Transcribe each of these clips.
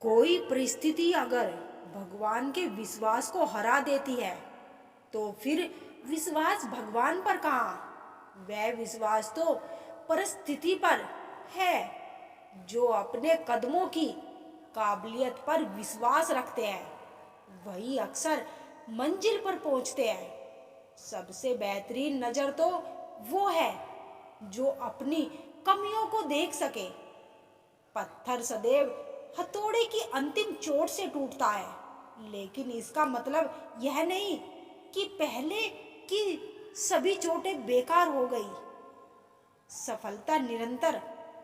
कोई परिस्थिति अगर भगवान के विश्वास को हरा देती है तो फिर विश्वास भगवान पर कहाँ। वह विश्वास तो परिस्थिति पर है। जो अपने कदमों की काबिलियत पर विश्वास रखते हैं वही अक्सर मंजिल पर पहुंचते हैं। सबसे बेहतरीन नज़र तो वो है जो अपनी कमियों को देख सके। पत्थर सदैव हथौड़े की अंतिम चोट से टूटता है, लेकिन इसका मतलब यह नहीं कि पहले की सभी चोटें बेकार हो गई। सफलता निरंतर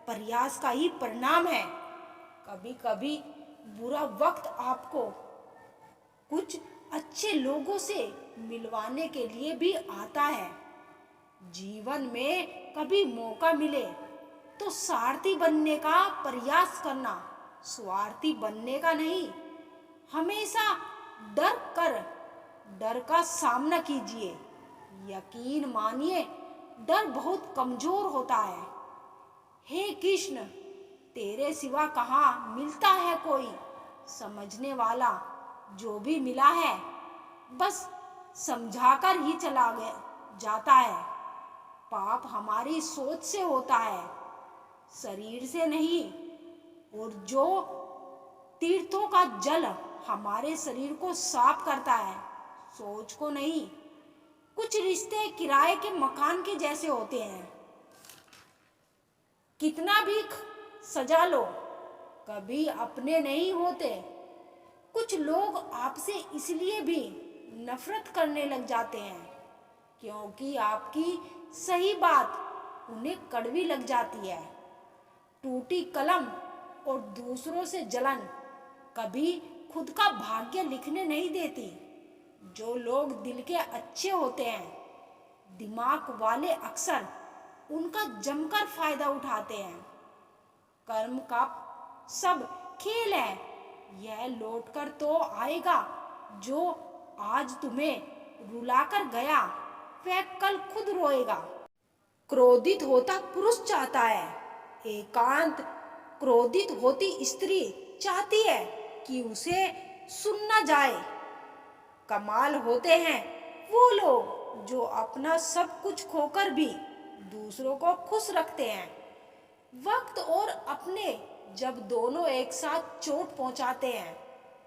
प्रयास का ही परिणाम है। कभी कभी बुरा वक्त आपको कुछ अच्छे लोगों से मिलवाने के लिए भी आता है। जीवन में कभी मौका मिले तो सारथी बनने का प्रयास करना, स्वार्थी बनने का नहीं। हमेशा डर का सामना कीजिए। यकीन मानिए डर बहुत कमजोर होता है। हे कृष्ण, तेरे सिवा कहाँ मिलता है कोई समझने वाला। जो भी मिला है बस समझाकर ही चला गया जाता है। पाप हमारी सोच से होता है, शरीर से नहीं। और जो तीर्थों का जल हमारे शरीर को साफ करता है, सोच को नहीं। कुछ रिश्ते किराए के मकान के जैसे होते हैं, कितना भी सजा लो कभी अपने नहीं होते। कुछ लोग आपसे इसलिए भी नफरत करने लग जाते हैं क्योंकि आपकी सही बात उन्हें कड़वी लग जाती है। टूटी कलम और दूसरों से जलन कभी खुद का भाग्य लिखने नहीं देती। जो लोग दिल के अच्छे होते हैं, दिमाग वाले अक्सर उनका जमकर फायदा उठाते हैं। कर्म का सब खेल है, यह लौटकर तो आएगा। जो आज तुम्हें रुलाकर गया वह कल खुद रोएगा। क्रोधित होता पुरुष चाहता है एकांत, क्रोधित होती स्त्री चाहती है कि उसे सुनना जाए। कमाल होते हैं वो लोग जो अपना सब कुछ खोकर भी दूसरों को खुश रखते हैं। वक्त और अपने जब दोनों एक साथ चोट पहुंचाते हैं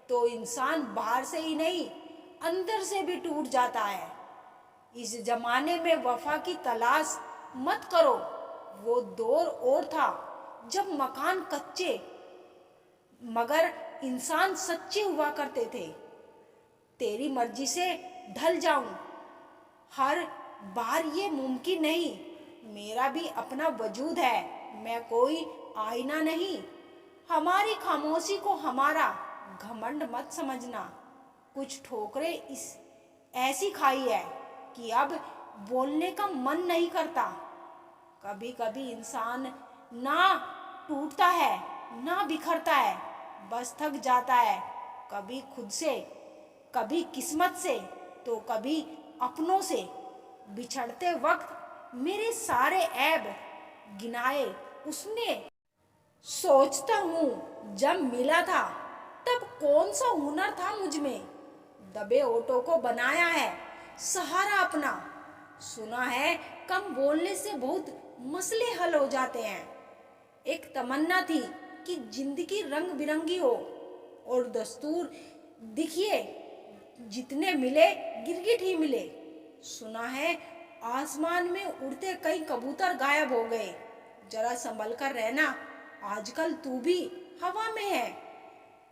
तो इंसान बाहर से ही नहीं अंदर से भी टूट जाता है। इस जमाने में वफा की तलाश मत करो। वो दौर और था जब मकान कच्चे मगर इंसान सच्चे हुआ करते थे। तेरी मर्जी से ढल जाऊं हर बार ये मुमकिन नहीं। मेरा भी अपना वजूद है, मैं कोई आईना नहीं। हमारी खामोशी को हमारा घमंड मत समझना। कुछ ठोकरें इस ऐसी खाई है कि अब बोलने का मन नहीं करता। कभी कभी इंसान ना टूटता है ना बिखरता है, बस थक जाता है। कभी खुद से, कभी किस्मत से, तो कभी अपनों से। बिछड़ते वक्त मेरे सारे ऐब गिनाए उसने। सोचता हूँ जब मिला था तब कौन सा हुनर था मुझ में। दबे ओठों को बनाया है सहारा अपना। सुना है कम बोलने से बहुत मसले हल हो जाते हैं। एक तमन्ना थी कि जिंदगी रंग बिरंगी हो और दस्तूर दिखिए। जितने मिले गिरगिट ही मिले। सुना है आसमान में उड़ते कई कबूतर गायब हो गए। जरा संभल कर रहना, आजकल तू भी हवा में है।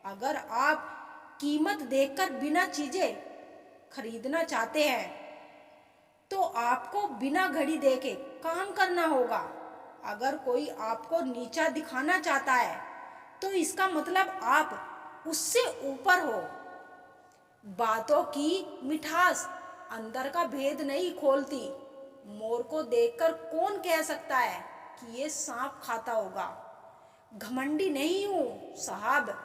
अगर आप कीमत देखकर बिना चीजें खरीदना चाहते हैं तो आपको बिना घड़ी देके काम करना होगा। अगर कोई आपको नीचा दिखाना चाहता है तो इसका मतलब आप उससे ऊपर हो। बातों की मिठास अंदर का भेद नहीं खोलती। मोर को देखकर कौन कह सकता है कि ये सांप खाता होगा। घमंडी नहीं हूँ साहब,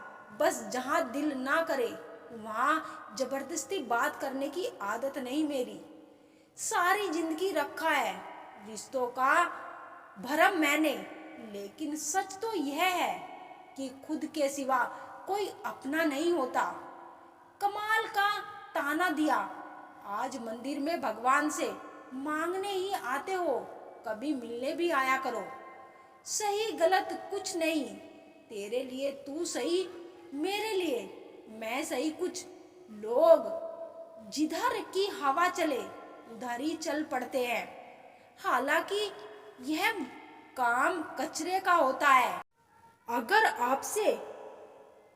बस जहाँ दिल ना करे वहाँ जबरदस्ती बात करने की आदत नहीं मेरी। सारी जिंदगी रखा है रिश्तों का भरम मैंने, लेकिन सच तो यह है कि खुद के सिवा कोई अपना नहीं होता। कमाल का ताना दिया। आज मंदिर में भगवान से मांगने ही आते हो, कभी मिलने भी आया करो। सही गलत कुछ नहीं, तेरे लिए तू सही, मेरे लिए मैं सही। कुछ लोग जिधर की हवा चले उधर ही चल पड़ते हैं, हालांकि यह काम कचरे का होता है। अगर आपसे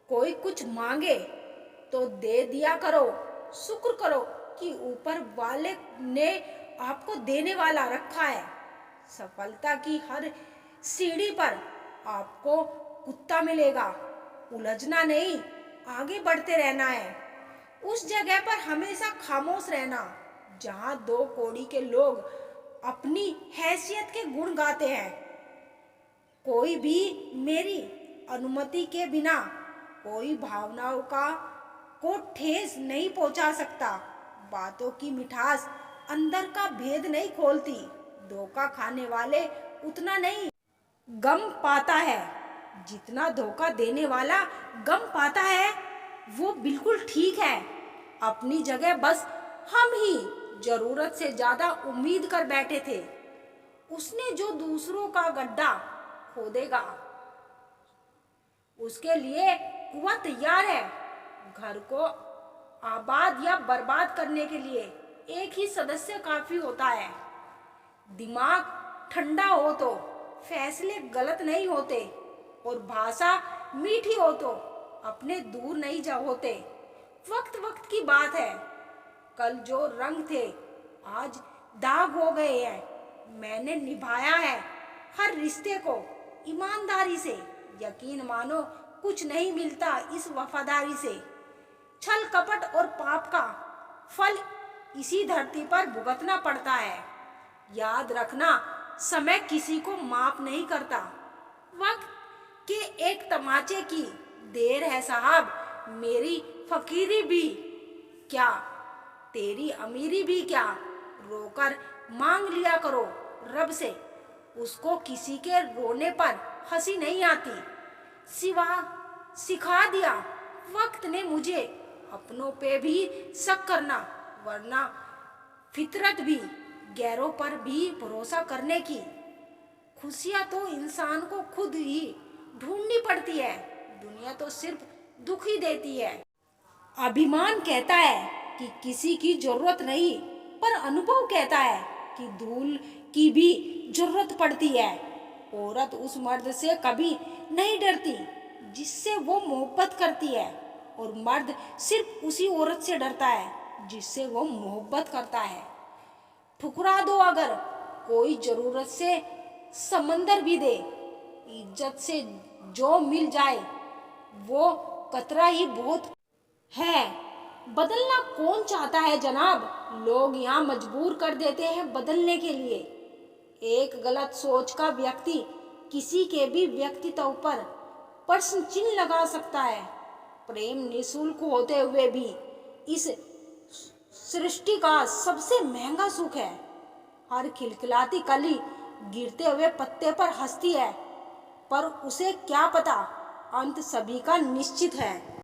कोई कुछ मांगे तो दे दिया करो। शुक्र करो कि ऊपर वाले ने आपको देने वाला रखा है। सफलता की हर सीढ़ी पर आपको कुत्ता मिलेगा। उलझना नहीं, आगे बढ़ते रहना है। उस जगह पर हमेशा खामोश रहना जहां दो कौड़ी के लोग अपनी हैसियत के गुण गाते हैं। कोई भी मेरी अनुमति के बिना कोई भावनाओं को ठेस नहीं पहुंचा सकता। बातों की मिठास अंदर का भेद नहीं खोलती। धोखा खाने वाले उतना नहीं गम पाता है जितना धोखा देने वाला गम पाता है। वो बिल्कुल ठीक है अपनी जगह, बस हम ही जरूरत से ज्यादा उम्मीद कर बैठे थे। उसने जो दूसरों का गड्ढा खोदेगा उसके लिए कुआं तैयार है। घर को आबाद या बर्बाद करने के लिए एक ही सदस्य काफी होता है। दिमाग ठंडा हो तो फैसले गलत नहीं होते, और भाषा मीठी हो तो अपने दूर नहीं जा होते। वक्त वक्त की बात है। कल जो रंग थे आज दाग हो गए हैं। मैंने निभाया है हर रिश्ते को ईमानदारी से। यकीन मानो कुछ नहीं मिलता इस वफादारी से। छल कपट और पाप का फल इसी धरती पर भुगतना पड़ता है। याद रखना, समय किसी को माफ नहीं करता। वक्त के एक तमाचे की देर है साहब। मेरी फकीरी भी क्या, तेरी अमीरी भी क्या। रोकर मांग लिया करो रब से। उसको किसी के रोने पर हंसी नहीं आती। सिखा दिया वक्त ने मुझे अपनों पे भी शक करना, वरना फितरत भी गैरों पर भी भरोसा करने की। खुशियां तो इंसान को खुद ही ढूंढनी पड़ती है। दुनिया तो सिर्फ दुख ही देती है। अभिमान कहता है कि किसी की जरूरत नहीं, पर अनुभव कहता है कि धूल की भी जरूरत पड़ती है। औरत उस मर्द से कभी नहीं डरती जिससे वो मोहब्बत करती है, और मर्द सिर्फ उसी औरत से डरता है जिससे वो मोहब्बत करता है। ठुकरा दो अगर कोई जरूरत से समंदर भी दे। इज्जत से जो मिल जाए वो कतरा ही बहुत है। बदलना कौन चाहता है जनाब। लोग यहाँ मजबूर कर देते हैं बदलने के लिए। एक गलत सोच का व्यक्ति किसी के भी व्यक्तित्व पर प्रश्न चिन्ह लगा सकता है। प्रेम निःशुल्क होते हुए भी इस सृष्टि का सबसे महंगा सुख है। हर खिलखिलाती कली गिरते हुए पत्ते पर हंसती है, पर उसे क्या पता अंत सभी का निश्चित है।